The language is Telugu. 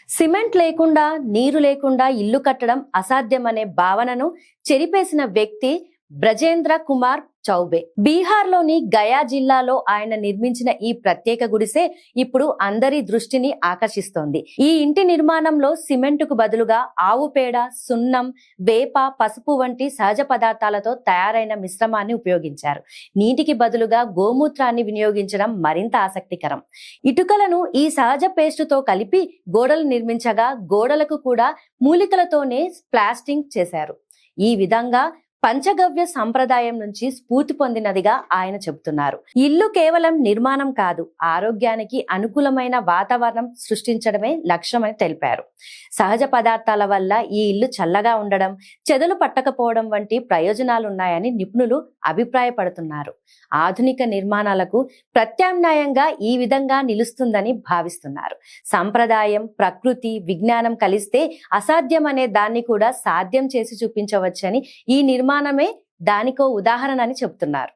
సిమెంట్ లేకుండా నీరు లేకుండా ఇల్లు కట్టడం అసాధ్యమనే భావనను చెరిపేసిన వ్యక్తి బ్రజేంద్ర కుమార్ చౌబే. బీహార్లోని గయా జిల్లాలో ఆయన నిర్మించిన ఈ ప్రత్యేక గుడిసె ఇప్పుడు అందరి దృష్టిని ఆకర్షిస్తోంది. ఈ ఇంటి నిర్మాణంలో సిమెంటుకు బదులుగా ఆవు పేడ, సున్నం, వేప, పసుపు వంటి సహజ పదార్థాలతో తయారైన మిశ్రమాన్ని ఉపయోగించారు. నీటికి బదులుగా గోమూత్రాన్ని వినియోగించడం మరింత ఆసక్తికరం. ఇటుకలను ఈ సహజ పేస్టుతో కలిపి గోడలు నిర్మించగా గోడలకు కూడా మూలికలతోనే ప్లాస్టింగ్ చేశారు. ఈ విధంగా పంచగవ్య సంప్రదాయం నుంచి స్ఫూర్తి పొందినదిగా ఆయన చెబుతున్నారు. ఇల్లు కేవలం నిర్మాణం కాదు, ఆరోగ్యానికి అనుకూలమైన వాతావరణం సృష్టించడమే లక్ష్యమని తెలిపారు. సహజ పదార్థాల వల్ల ఈ ఇల్లు చల్లగా ఉండడం, చెదలు పట్టకపోవడం వంటి ప్రయోజనాలున్నాయని నిపుణులు అభిప్రాయపడుతున్నారు. ఆధునిక నిర్మాణాలకు ప్రత్యామ్నాయంగా ఈ విధంగా నిలుస్తుందని భావిస్తున్నారు. సంప్రదాయం, ప్రకృతి, విజ్ఞానం కలిస్తే అసాధ్యం అనే దాన్ని కూడా సాధ్యం చేసి చూపించవచ్చని, ఈ నిర్మాణమే దానికో ఉదాహరణ అని చెబుతున్నారు.